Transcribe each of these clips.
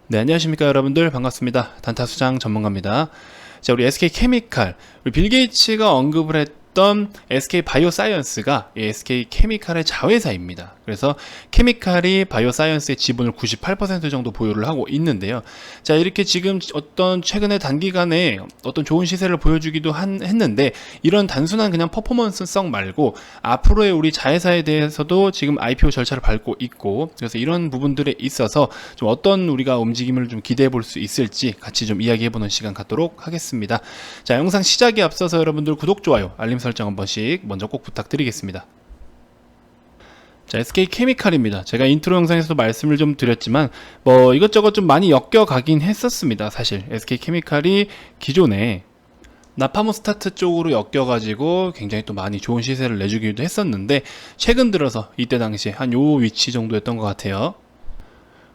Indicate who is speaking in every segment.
Speaker 1: 네, 안녕하십니까 여러분들, 반갑습니다. 단타수장 전문가입니다. 자, 우리 SK케미칼, 우리 빌 게이츠가 언급을 했던 SK바이오사이언스가 이 SK케미칼의 자회사입니다. 그래서 케미칼이 바이오사이언스의 지분을 98% 정도 보유를 하고 있는데요. 자, 이렇게 지금 어떤 최근에 단기간에 어떤 좋은 시세를 보여주기도 했는데, 이런 단순한 그냥 퍼포먼스성 말고 앞으로의 우리 자회사에 대해서도 지금 IPO 절차를 밟고 있고, 그래서 이런 부분들에 있어서 좀 어떤 우리가 움직임을 좀 기대해 볼 수 있을지 같이 좀 이야기해 보는 시간 갖도록 하겠습니다. 자, 영상 시작에 앞서서 여러분들 구독, 좋아요, 알림 설정 한 번씩 먼저 꼭 부탁드리겠습니다. 자, SK케미칼입니다. 제가 인트로 영상에서도 말씀을 좀 드렸지만 뭐 이것저것 좀 많이 엮여가긴 했었습니다. 사실 SK케미칼이 기존에 나파모스타트 쪽으로 엮여가지고 굉장히 또 많이 좋은 시세를 내주기도 했었는데, 최근 들어서 이때 당시에 한 요 위치 정도였던 것 같아요.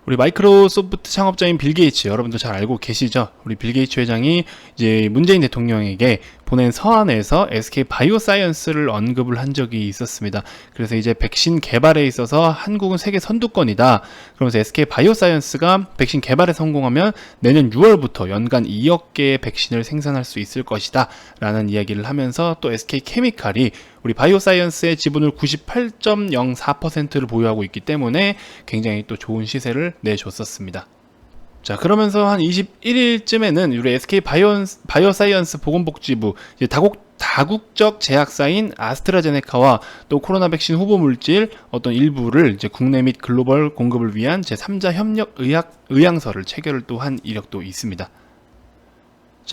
Speaker 1: 우리 마이크로소프트 창업자인 빌 게이츠, 여러분도 잘 알고 계시죠? 우리 빌 게이츠 회장이 이제 문재인 대통령에게 보낸 서한에서 SK 바이오사이언스를 언급을 한 적이 있었습니다. 그래서 이제 백신 개발에 있어서 한국은 세계 선두권이다. 그러면서 SK 바이오사이언스가 백신 개발에 성공하면 내년 6월부터 연간 2억 개의 백신을 생산할 수 있을 것이다 라는 이야기를 하면서, 또 SK 케미칼이 우리 바이오사이언스의 지분을 98.04%를 보유하고 있기 때문에 굉장히 또 좋은 시세를 내줬었습니다. 자, 그러면서 한 21일쯤에는 우리 SK 바이오사이언스 보건복지부 이제 다국적 제약사인 아스트라제네카와 또 코로나 백신 후보 물질 어떤 일부를 이제 국내 및 글로벌 공급을 위한 제3자 협력 의향서를 체결을 또 한 이력도 있습니다.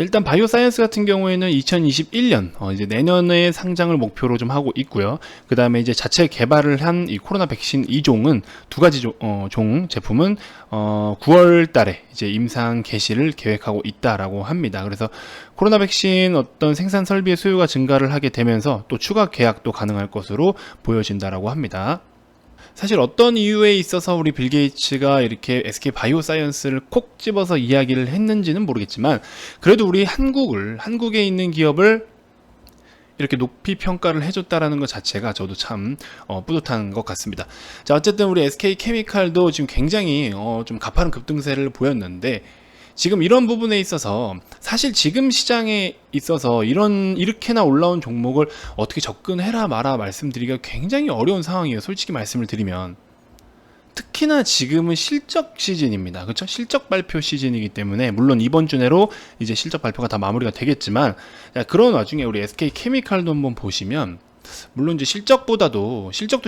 Speaker 1: 일단 바이오사이언스 같은 경우에는 2021년 이제 내년에 상장을 목표로 좀 하고 있고요. 그 다음에 이제 자체 개발을 한 이 코로나 백신 2종은 두 가지 종 제품은 9월 달에 이제 임상 개시를 계획하고 있다라고 합니다. 그래서 코로나 백신 어떤 생산 설비의 수요가 증가를 하게 되면서 또 추가 계약도 가능할 것으로 보여진다라고 합니다. 사실 어떤 이유에 있어서 우리 빌 게이츠가 이렇게 SK 바이오사이언스를 콕 집어서 이야기를 했는지는 모르겠지만, 그래도 우리 한국에 있는 기업을 이렇게 높이 평가를 해줬다라는 것 자체가 저도 참 뿌듯한 것 같습니다. 자, 어쨌든 우리 SK케미칼도 지금 굉장히 좀 가파른 급등세를 보였는데, 지금 이런 부분에 있어서 사실 지금 시장에 있어서 이렇게나 올라온 종목을 어떻게 접근해라 마라 말씀드리기가 굉장히 어려운 상황이에요. 솔직히 말씀을 드리면. 특히나 지금은 실적 시즌입니다. 그렇죠? 실적 발표 시즌이기 때문에, 물론 이번 주 내로 이제 실적 발표가 다 마무리가 되겠지만, 그런 와중에 우리 SK케미칼도 한번 보시면, 물론 이제 실적도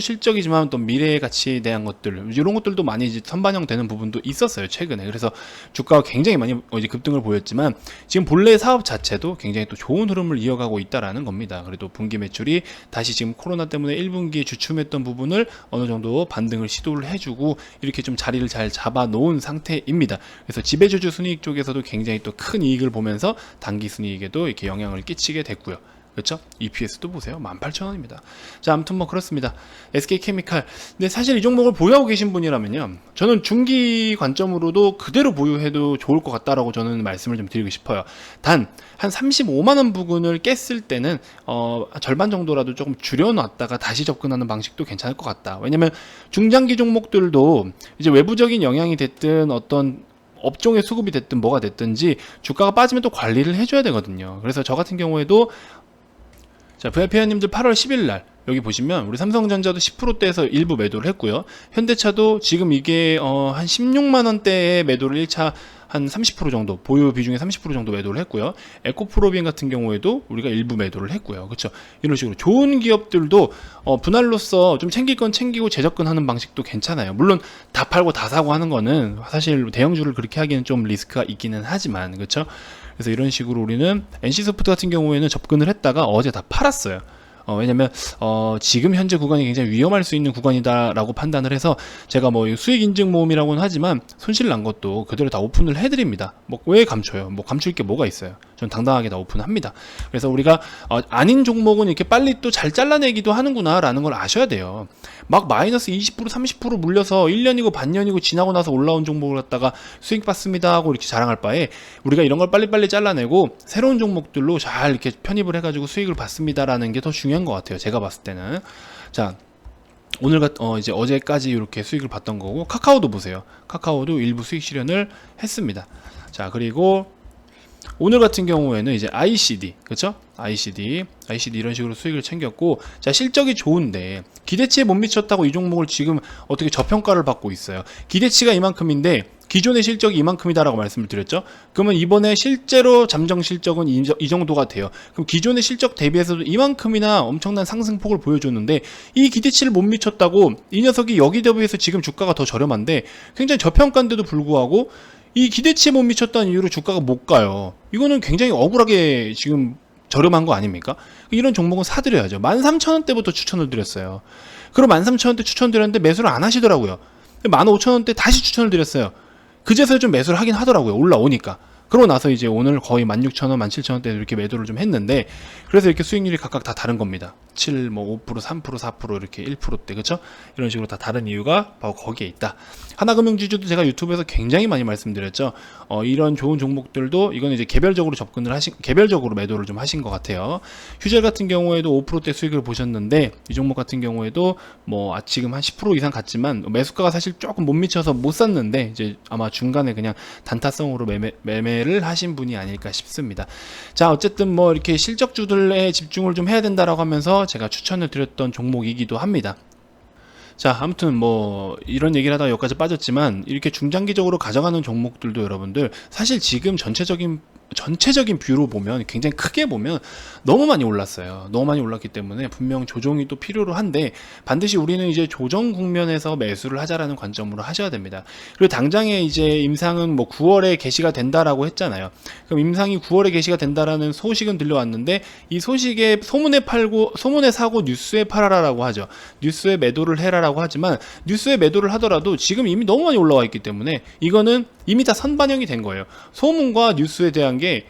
Speaker 1: 실적이지만 또 미래 가치에 대한 것들, 이런 것들도 많이 이제 선반영되는 부분도 있었어요, 최근에. 그래서 주가가 굉장히 많이 이제 급등을 보였지만, 지금 본래 사업 자체도 굉장히 또 좋은 흐름을 이어가고 있다라는 겁니다. 그래도 분기 매출이 다시 지금 코로나 때문에 1분기에 주춤했던 부분을 어느 정도 반등을 시도를 해주고 이렇게 좀 자리를 잘 잡아 놓은 상태입니다. 그래서 지배주주 순이익 쪽에서도 굉장히 또 큰 이익을 보면서 단기 순이익에도 이렇게 영향을 끼치게 됐고요. 그렇죠? EPS도 보세요. 18,000원입니다. 자, 아무튼 뭐 그렇습니다. SK케미칼. 근데 사실 이 종목을 보유하고 계신 분이라면요, 저는 중기 관점으로도 그대로 보유해도 좋을 것 같다라고 저는 말씀을 좀 드리고 싶어요. 단, 한 35만원 부근을 깼을 때는, 절반 정도라도 조금 줄여놨다가 다시 접근하는 방식도 괜찮을 것 같다. 왜냐면 중장기 종목들도 이제 외부적인 영향이 됐든 어떤 업종의 수급이 됐든 뭐가 됐든지 주가가 빠지면 또 관리를 해줘야 되거든요. 그래서 저 같은 경우에도, 자, VIP원님들 8월 10일 날 여기 보시면 우리 삼성전자도 10%대에서 일부 매도를 했고요. 현대차도 지금 이게 한 16만 원대의 매도를 1차 한 30% 정도, 보유 비중의 30% 정도 매도를 했고요. 에코프로비엔 같은 경우에도 우리가 일부 매도를 했고요. 그렇죠? 이런 식으로 좋은 기업들도 분할로서 좀 챙길 건 챙기고 재접근하는 방식도 괜찮아요. 물론 다 팔고 다 사고 하는 거는 사실 대형주를 그렇게 하기는 좀 리스크가 있기는 하지만, 그렇죠? 그래서 이런 식으로 우리는 NC소프트 같은 경우에는 접근을 했다가 어제 다 팔았어요. 왜냐면 지금 현재 구간이 굉장히 위험할 수 있는 구간이다라고 판단을 해서, 제가 뭐 수익 인증 모음이라고는 하지만 손실 난 것도 그대로 다 오픈을 해드립니다. 뭐 왜 감춰요? 뭐 감출 게 뭐가 있어요? 전 당당하게 다 오픈합니다. 그래서 우리가 아닌 종목은 이렇게 빨리 또 잘 잘라내기도 하는구나라는 걸 아셔야 돼요. 막 마이너스 20% 30% 물려서 1년이고 반년이고 지나고 나서 올라온 종목을 갖다가 수익 받습니다 하고 이렇게 자랑할 바에, 우리가 이런 걸 빨리빨리 잘라내고 새로운 종목들로 잘 이렇게 편입을 해가지고 수익을 받습니다라는 게 더 중요한 것 같아요, 제가 봤을 때는. 자, 이제 어제까지 이렇게 수익을 봤던 거고, 카카오도 보세요. 카카오도 일부 수익 실현을 했습니다. 자, 그리고 오늘 같은 경우에는 이제 ICD, 그쵸? ICD 이런 식으로 수익을 챙겼고, 자, 실적이 좋은데 기대치에 못 미쳤다고 이 종목을 지금 어떻게 저평가를 받고 있어요. 기대치가 이만큼인데 기존의 실적이 이만큼이다라고 말씀을 드렸죠. 그러면 이번에 실제로 잠정 실적은 이 정도가 돼요. 그럼 기존의 실적 대비해서도 이만큼이나 엄청난 상승폭을 보여줬는데, 이 기대치를 못 미쳤다고 이 녀석이 여기 대비해서 지금 주가가 더 저렴한데 굉장히 저평가인데도 불구하고 이 기대치에 못 미쳤다는 이유로 주가가 못 가요. 이거는 굉장히 억울하게 지금 저렴한 거 아닙니까? 이런 종목은 사드려야죠. 13,000원대부터 추천을 드렸어요. 그럼 13,000원대 추천드렸는데 매수를 안 하시더라고요. 15,000원대 다시 추천을 드렸어요. 그제서야 좀 매수를 하긴 하더라고요. 올라오니까. 그러고 나서 이제 오늘 거의 16,000원, 17,000원대 이렇게 매도를 좀 했는데, 그래서 이렇게 수익률이 각각 다 다른 겁니다. 7, 뭐 5%, 3%, 4% 이렇게 1%대, 그쵸? 이런 식으로 다 다른 이유가 바로 거기에 있다. 하나금융지주도 제가 유튜브에서 굉장히 많이 말씀드렸죠. 이런 좋은 종목들도 이건 이제 개별적으로 매도를 좀 하신 것 같아요. 휴젤 같은 경우에도 5%대 수익을 보셨는데, 이 종목 같은 경우에도 뭐 지금 한 10% 이상 갔지만 매수가가 사실 조금 못 미쳐서 못 샀는데, 이제 아마 중간에 그냥 단타성으로 매매를 하신 분이 아닐까 싶습니다. 자, 어쨌든 뭐 이렇게 실적주들에 집중을 좀 해야 된다라고 하면서 제가 추천을 드렸던 종목이기도 합니다. 자, 아무튼 뭐 이런 얘기를 하다가 여기까지 빠졌지만, 이렇게 중장기적으로 가져가는 종목들도 여러분들 사실 지금 전체적인 뷰로 보면, 굉장히 크게 보면 너무 많이 올랐어요. 너무 많이 올랐기 때문에 분명 조정이 또 필요로 한데, 반드시 우리는 이제 조정 국면에서 매수를 하자라는 관점으로 하셔야 됩니다. 그리고 당장에 이제 임상은 뭐 9월에 개시가 된다라고 했잖아요. 그럼 임상이 9월에 개시가 된다라는 소식은 들려왔는데, 이 소식에 소문에 사고 뉴스에 팔아라라고 하죠. 뉴스에 매도를 해라라고 하지만, 뉴스에 매도를 하더라도 지금 이미 너무 많이 올라와 있기 때문에 이거는 이미 다 선반영이 된 거예요. 소문과 뉴스에 대한 게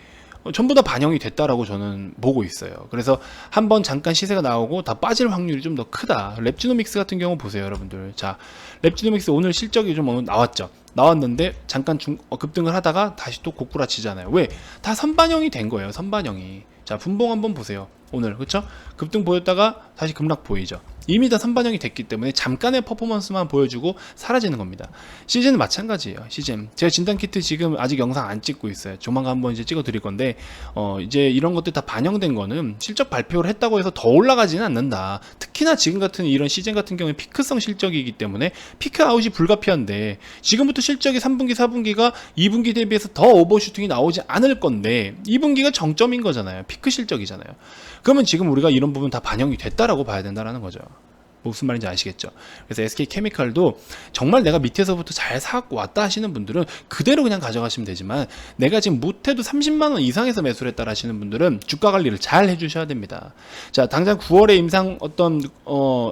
Speaker 1: 전부 다 반영이 됐다라고 저는 보고 있어요. 그래서 한번 잠깐 시세가 나오고 다 빠질 확률이 좀 더 크다. 랩지노믹스 같은 경우 보세요, 여러분들. 자, 랩지노믹스 오늘 실적이 좀 나왔죠. 나왔는데 잠깐 급등을 하다가 다시 또 고꾸라치잖아요. 왜? 다 선반영이 된 거예요. 선반영이. 자, 분봉 한번 보세요. 오늘, 그쵸? 급등 보였다가 다시 급락 보이죠. 이미 다 선반영이 됐기 때문에 잠깐의 퍼포먼스만 보여주고 사라지는 겁니다. 시즌은 마찬가지예요. 시즌. 제가 진단키트 지금 아직 영상 안 찍고 있어요. 조만간 한번 이제 찍어 드릴 건데, 이제 이런 것들 다 반영된 거는 실적 발표를 했다고 해서 더 올라가지는 않는다. 특히나 지금 같은 이런 시즌 같은 경우에 피크성 실적이기 때문에 피크 아웃이 불가피한데, 지금부터 실적이 3분기, 4분기가 2분기 대비해서 더 오버슈팅이 나오지 않을 건데, 2분기가 정점인 거잖아요. 피크 실적이잖아요. 그러면 지금 우리가 이런 부분 다 반영이 됐다라고 봐야 된다라는 거죠. 무슨 말인지 아시겠죠? 그래서 SK케미칼도 정말 내가 밑에서부터 잘 사갖고 왔다 하시는 분들은 그대로 그냥 가져가시면 되지만, 내가 지금 못해도 30만원 이상에서 매수를 했다 하시는 분들은 주가 관리를 잘 해주셔야 됩니다. 자, 당장 9월에 임상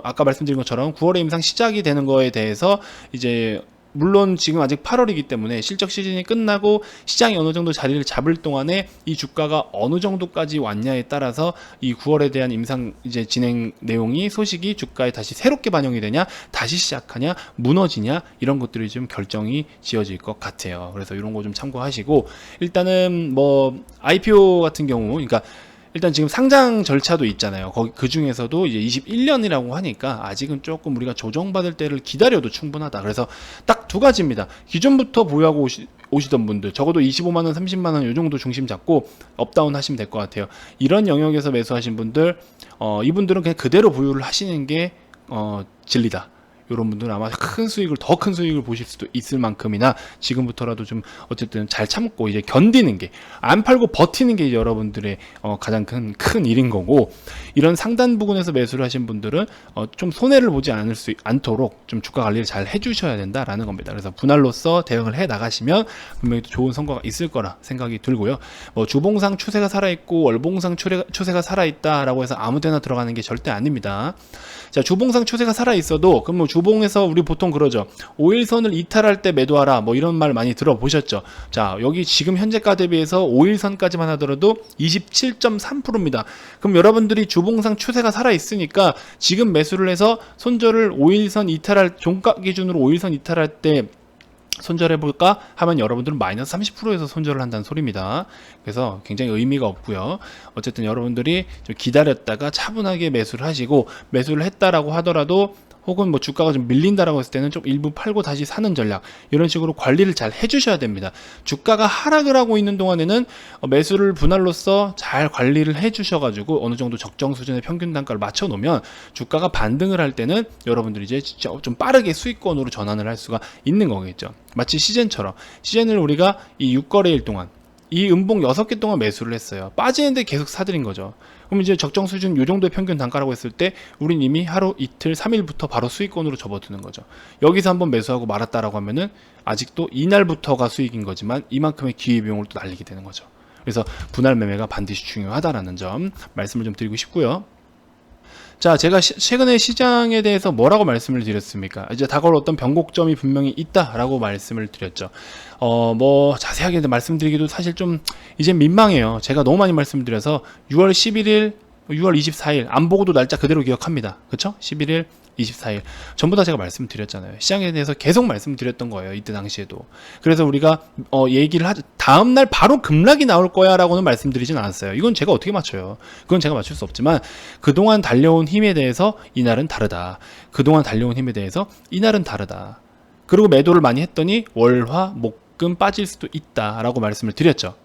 Speaker 1: 아까 말씀드린 것처럼 9월에 임상 시작이 되는 거에 대해서 이제 물론 지금 아직 8월이기 때문에 실적 시즌이 끝나고 시장이 어느 정도 자리를 잡을 동안에 이 주가가 어느 정도까지 왔냐에 따라서 이 9월에 대한 임상 이제 진행 내용이, 소식이 주가에 다시 새롭게 반영이 되냐, 다시 시작하냐, 무너지냐, 이런 것들이 좀 결정이 지어질 것 같아요. 그래서 이런 거 좀 참고하시고, 일단은 뭐 IPO 같은 경우, 그러니까 일단 지금 상장 절차도 있잖아요. 그 중에서도 이제 21년이라고 하니까 아직은 조금 우리가 조정받을 때를 기다려도 충분하다. 그래서 딱 두 가지입니다. 기존부터 보유하고 오시던 분들, 적어도 25만원, 30만원 요 정도 중심 잡고 업다운 하시면 될 것 같아요. 이런 영역에서 매수하신 분들, 이분들은 그냥 그대로 보유를 하시는 게 진리다. 이런 분들은 아마 더 큰 수익을 보실 수도 있을 만큼이나, 지금부터라도 좀 어쨌든 잘 참고 이제 견디는 게, 안 팔고 버티는 게 여러분들의 가장 큰 일인 거고, 이런 상단 부근에서 매수를 하신 분들은 좀 손해를 보지 않도록 좀 주가 관리를 잘 해주셔야 된다라는 겁니다. 그래서 분할로서 대응을 해 나가시면 분명히 또 좋은 성과가 있을 거라 생각이 들고요. 뭐 주봉상 추세가 살아있고 월봉상 추세가 살아있다라고 해서 아무데나 들어가는 게 절대 아닙니다. 자, 주봉상 추세가 살아있어도, 그럼 뭐 주봉에서 우리 보통 그러죠. 5일선을 이탈할 때 매도하라, 뭐 이런 말 많이 들어보셨죠. 자, 여기 지금 현재가 대비해서 5일선까지만 하더라도 27.3%입니다. 그럼 여러분들이 주봉상 추세가 살아있으니까 지금 매수를 해서 손절을 5일선 이탈할, 종가 기준으로 5일선 이탈할 때 손절해볼까 하면 여러분들은 마이너스 30%에서 손절을 한다는 소리입니다. 그래서 굉장히 의미가 없고요. 어쨌든 여러분들이 좀 기다렸다가 차분하게 매수를 하시고, 매수를 했다라고 하더라도 혹은 뭐 주가가 좀 밀린다라고 했을 때는 좀 일부 팔고 다시 사는 전략, 이런 식으로 관리를 잘 해주셔야 됩니다. 주가가 하락을 하고 있는 동안에는 매수를 분할로서 잘 관리를 해주셔가지고 어느 정도 적정 수준의 평균 단가를 맞춰 놓으면 주가가 반등을 할 때는 여러분들이 이제 좀 빠르게 수익권으로 전환을 할 수가 있는 거겠죠. 마치 시젠처럼, 시젠을 우리가 이 6거래일 동안 이 음봉 6개 동안 매수를 했어요. 빠지는데 계속 사들인 거죠. 그럼 이제 적정 수준 요 정도의 평균 단가라고 했을 때 우린 이미 하루, 이틀, 3일부터 바로 수익권으로 접어드는 거죠. 여기서 한번 매수하고 말았다라고 하면은 아직도 이날부터가 수익인 거지만 이만큼의 기회비용을 또 날리게 되는 거죠. 그래서 분할 매매가 반드시 중요하다라는 점 말씀을 좀 드리고 싶고요. 자, 제가 최근에 시장에 대해서 뭐라고 말씀을 드렸습니까? 이제 다가올 어떤 변곡점이 분명히 있다라고 말씀을 드렸죠. 뭐 자세하게 말씀드리기도 사실 좀 이제 민망해요. 제가 너무 많이 말씀드려서 6월 11일, 6월 24일 안 보고도 날짜 그대로 기억합니다. 그쵸? 11일, 24일 전부 다 제가 말씀드렸잖아요. 시장에 대해서 계속 말씀드렸던 거예요. 이때 당시에도. 그래서 우리가 얘기를 하자, 다음날 바로 급락이 나올 거야 라고는 말씀드리진 않았어요. 이건 제가 어떻게 맞춰요. 그건 제가 맞출 수 없지만 그동안 달려온 힘에 대해서 이날은 다르다. 그동안 달려온 힘에 대해서 이날은 다르다. 그리고 매도를 많이 했더니 월화 목금 빠질 수도 있다 라고 말씀을 드렸죠.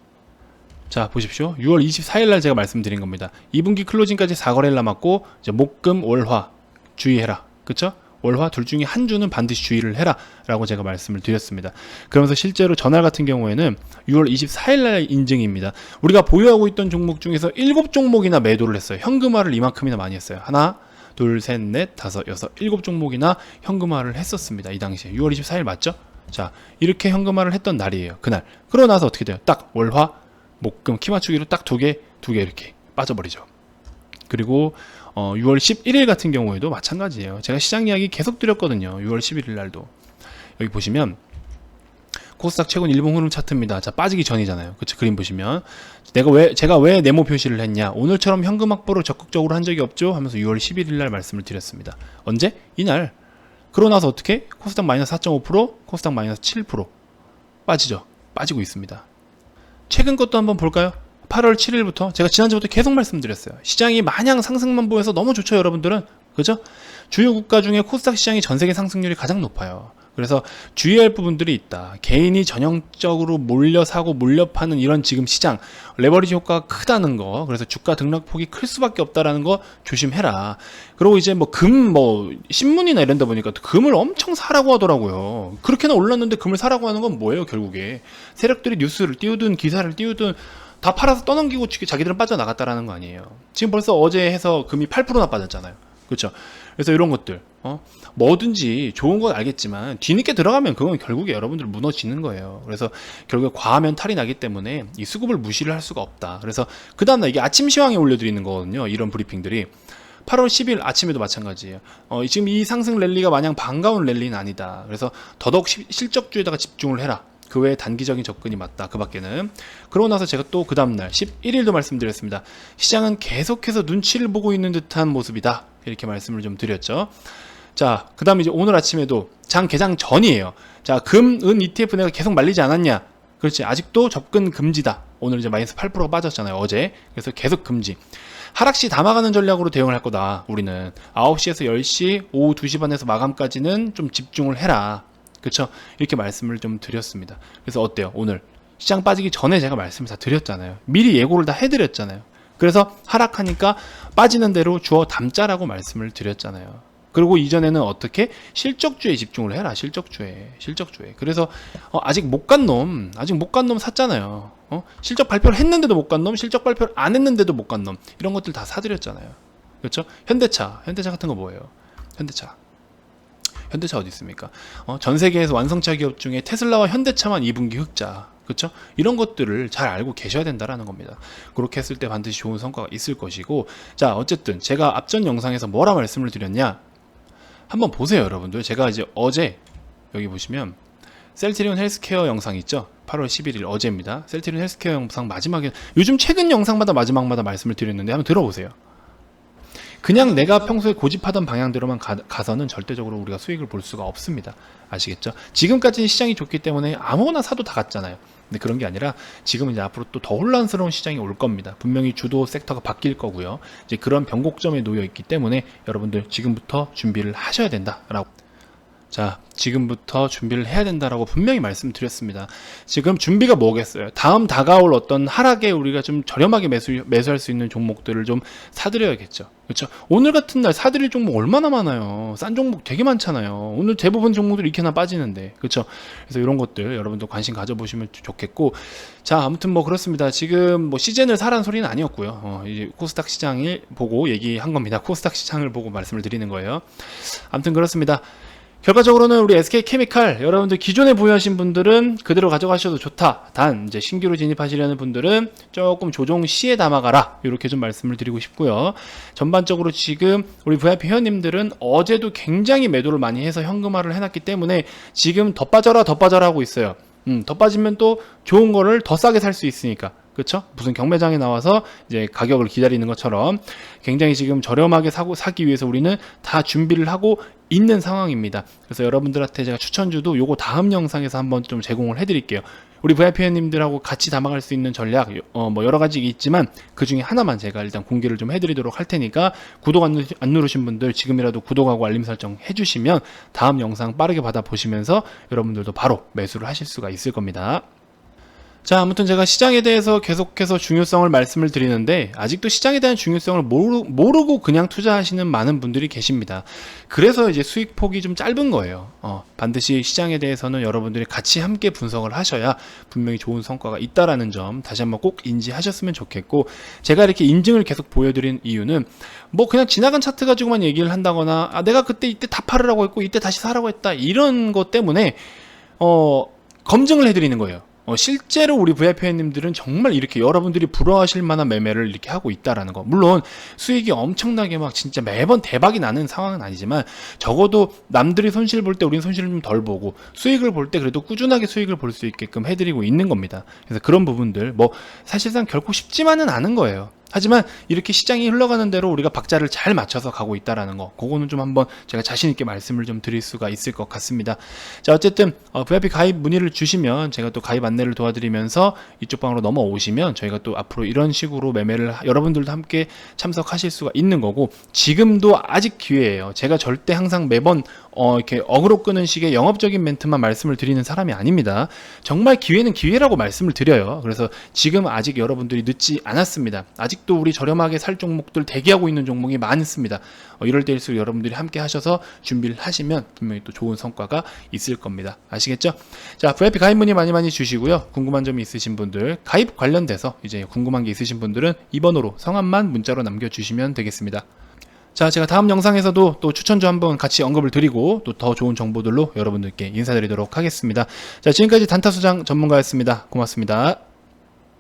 Speaker 1: 자, 보십시오. 6월 24일 날 제가 말씀드린 겁니다. 2분기 클로징까지 4거래일 남았고 이제 목금 월화 주의해라. 그쵸? 월화 둘 중에 한 주는 반드시 주의를 해라 라고 제가 말씀을 드렸습니다. 그러면서 실제로 전날 같은 경우에는 6월 24일 날 인증입니다. 우리가 보유하고 있던 종목 중에서 7종목이나 매도를 했어요. 현금화를 이만큼이나 많이 했어요. 하나, 둘, 셋, 넷, 다섯, 여섯, 7종목이나 현금화를 했었습니다. 이 당시에 6월 24일 맞죠? 자, 이렇게 현금화를 했던 날이에요. 그날. 그러고 나서 어떻게 돼요? 딱 월화 목금 키 맞추기로 딱 두 개 이렇게 빠져버리죠. 그리고 6월 11일 같은 경우에도 마찬가지예요. 제가 시장 이야기 계속 드렸거든요. 6월 11일 날도. 여기 보시면 코스닥 최근 일봉 흐름 차트입니다. 자, 빠지기 전이잖아요. 그쵸? 그림 보시면 제가 왜 네모 표시를 했냐, 오늘처럼 현금 확보를 적극적으로 한 적이 없죠 하면서 6월 11일 날 말씀을 드렸습니다. 언제? 이날. 그러고 나서 어떻게? 코스닥 마이너스 4.5%, 코스닥 마이너스 7% 빠지죠. 빠지고 있습니다. 최근 것도 한번 볼까요? 8월 7일부터 제가 지난주부터 계속 말씀드렸어요. 시장이 마냥 상승만 보여서 너무 좋죠, 여러분들은. 그죠? 주요 국가 중에 코스닥 시장이 전 세계 상승률이 가장 높아요. 그래서 주의할 부분들이 있다. 개인이 전형적으로 몰려 사고 몰려 파는 이런 지금 시장, 레버리지 효과가 크다는 거, 그래서 주가 등락폭이 클 수밖에 없다라는 거 조심해라. 그리고 이제 신문이나 이런 데 보니까 금을 엄청 사라고 하더라고요. 그렇게나 올랐는데 금을 사라고 하는 건 뭐예요, 결국에? 세력들이 뉴스를 띄우든 기사를 띄우든 다 팔아서 떠넘기고 자기들은 빠져나갔다라는 거 아니에요. 지금 벌써 어제 해서 금이 8%나 빠졌잖아요. 그렇죠? 그래서 이런 것들, 뭐든지 좋은 건 알겠지만 뒤늦게 들어가면 그건 결국에 여러분들 무너지는 거예요. 그래서 결국에 과하면 탈이 나기 때문에 이 수급을 무시를 할 수가 없다. 그래서 그 다음날 이게 아침 시황에 올려드리는 거거든요. 이런 브리핑들이 8월 10일 아침에도 마찬가지예요. 지금 이 상승 랠리가 마냥 반가운 랠리는 아니다. 그래서 더더욱 실적주에다가 집중을 해라. 그 외에 단기적인 접근이 맞다. 그 밖에는. 그러고 나서 제가 또 그 다음날 11일도 말씀드렸습니다. 시장은 계속해서 눈치를 보고 있는 듯한 모습이다. 이렇게 말씀을 좀 드렸죠. 자, 그 다음에 이제 오늘 아침에도 장 개장 전이에요. 자, 금, 은 ETF 내가 계속 말리지 않았냐? 그렇지. 아직도 접근 금지다. 오늘 이제 마이너스 8%가 빠졌잖아요. 어제. 그래서 계속 금지. 하락시 담아가는 전략으로 대응을 할 거다. 우리는 9시에서 10시, 오후 2시 반에서 마감까지는 좀 집중을 해라. 그쵸? 이렇게 말씀을 좀 드렸습니다. 그래서 어때요? 오늘 시장 빠지기 전에 제가 말씀을 다 드렸잖아요. 미리 예고를 다 해드렸잖아요. 그래서 하락하니까 빠지는 대로 주워 담자라고 말씀을 드렸잖아요. 그리고 이전에는 어떻게? 실적주에 집중을 해라. 실적주에. 그래서 아직 못 간 놈 샀잖아요. 실적 발표를 했는데도 못 간 놈, 실적 발표를 안 했는데도 못 간 놈, 이런 것들 다 사드렸잖아요. 그렇죠? 현대차 같은 거 뭐예요? 현대차 어디 있습니까? 전 세계에서 완성차 기업 중에 테슬라와 현대차만 2분기 흑자. 그렇죠? 이런 것들을 잘 알고 계셔야 된다라는 겁니다. 그렇게 했을 때 반드시 좋은 성과가 있을 것이고, 자, 어쨌든 제가 앞전 영상에서 뭐라 말씀을 드렸냐? 한번 보세요, 여러분들. 제가 이제 어제 여기 보시면 셀트리온 헬스케어 영상 있죠? 8월 11일 어제입니다. 셀트리온 헬스케어 영상 마지막에, 요즘 최근 영상마다 마지막마다 말씀을 드렸는데 한번 들어보세요. 그냥 내가 평소에 고집하던 방향대로만 가서는 절대적으로 우리가 수익을 볼 수가 없습니다. 아시겠죠? 지금까지는 시장이 좋기 때문에 아무거나 사도 다 갔잖아요. 근데 그런 게 아니라 지금은 이제 앞으로 또 더 혼란스러운 시장이 올 겁니다. 분명히 주도 섹터가 바뀔 거고요. 이제 그런 변곡점에 놓여 있기 때문에 여러분들 지금부터 준비를 하셔야 된다라고. 자, 지금부터 준비를 해야 된다라고 분명히 말씀드렸습니다. 지금 준비가 뭐겠어요? 다음 다가올 어떤 하락에 우리가 좀 저렴하게 매수할 수 있는 종목들을 좀 사드려야겠죠. 그렇죠? 오늘 같은 날 사드릴 종목 얼마나 많아요. 싼 종목 되게 많잖아요. 오늘 대부분 종목들이 이렇게나 빠지는데. 그렇죠? 그래서 이런 것들 여러분도 관심 가져보시면 좋겠고. 자, 아무튼 뭐 그렇습니다. 지금 뭐 시즌을 사라는 소리는 아니었고요. 이제 코스닥 시장을 보고 얘기한 겁니다. 코스닥 시장을 보고 말씀을 드리는 거예요. 아무튼 그렇습니다. 결과적으로는 우리 SK케미칼 여러분들 기존에 보유하신 분들은 그대로 가져가셔도 좋다. 단 이제 신규로 진입하시려는 분들은 조금 조정 시에 담아가라. 이렇게 좀 말씀을 드리고 싶고요. 전반적으로 지금 우리 VIP 회원님들은 어제도 굉장히 매도를 많이 해서 현금화를 해놨기 때문에 지금 더 빠져라 하고 있어요. 더 빠지면 또 좋은 거를 더 싸게 살 수 있으니까. 그렇죠? 무슨 경매장에 나와서 이제 가격을 기다리는 것처럼 굉장히 지금 저렴하게 사기 위해서 우리는 다 준비를 하고 있는 상황입니다. 그래서 여러분들한테 제가 추천주도 요거 다음 영상에서 한번 좀 제공을 해드릴게요. 우리 VIP 회원님들하고 같이 담아갈 수 있는 전략 뭐 여러 가지 있지만 그 중에 하나만 제가 일단 공개를 좀 해드리도록 할 테니까 구독 안 누르신 분들 지금이라도 구독하고 알림 설정 해주시면 다음 영상 빠르게 받아보시면서 여러분들도 바로 매수를 하실 수가 있을 겁니다. 자, 아무튼 제가 시장에 대해서 계속해서 중요성을 말씀을 드리는데 아직도 시장에 대한 중요성을 모르고 그냥 투자하시는 많은 분들이 계십니다. 그래서 이제 수익 폭이 좀 짧은 거예요. 반드시 시장에 대해서는 여러분들이 같이 함께 분석을 하셔야 분명히 좋은 성과가 있다라는 점 다시 한번 꼭 인지하셨으면 좋겠고, 제가 이렇게 인증을 계속 보여드린 이유는 뭐 그냥 지나간 차트 가지고만 얘기를 한다거나 내가 그때 이때 다 팔으라고 했고 이때 다시 사라고 했다 이런 것 때문에 검증을 해드리는 거예요. 실제로 우리 VIP 회원님들은 정말 이렇게 여러분들이 부러워하실 만한 매매를 이렇게 하고 있다라는 거. 물론 수익이 엄청나게 막 진짜 매번 대박이 나는 상황은 아니지만 적어도 남들이 손실 볼 때 우리는 손실을 좀 덜 보고 수익을 볼 때 그래도 꾸준하게 수익을 볼 수 있게끔 해드리고 있는 겁니다. 그래서 그런 부분들 뭐 사실상 결코 쉽지만은 않은 거예요. 하지만 이렇게 시장이 흘러가는 대로 우리가 박자를 잘 맞춰서 가고 있다라는 거, 그거는 좀 한번 제가 자신 있게 말씀을 좀 드릴 수가 있을 것 같습니다. 자, 어쨌든 VIP 가입 문의를 주시면 제가 또 가입 안내를 도와드리면서 이쪽 방으로 넘어오시면 저희가 또 앞으로 이런 식으로 매매를 여러분들도 함께 참석하실 수가 있는 거고, 지금도 아직 기회예요. 제가 절대 항상 매번 이렇게 어그로 끄는 식의 영업적인 멘트만 말씀을 드리는 사람이 아닙니다. 정말 기회는 기회라고 말씀을 드려요. 그래서 지금 아직 여러분들이 늦지 않았습니다. 아직도 우리 저렴하게 살 종목들 대기하고 있는 종목이 많습니다. 이럴 때일수록 여러분들이 함께 하셔서 준비를 하시면 분명히 또 좋은 성과가 있을 겁니다. 아시겠죠? 자, VIP 가입 문의 많이 주시고요. 궁금한 점이 있으신 분들, 가입 관련돼서 이제 궁금한 게 있으신 분들은 2번으로 성함만 문자로 남겨주시면 되겠습니다. 자, 제가 다음 영상에서도 또 추천주 한번 같이 언급을 드리고 또 더 좋은 정보들로 여러분들께 인사드리도록 하겠습니다. 자, 지금까지 단타수장 전문가였습니다. 고맙습니다.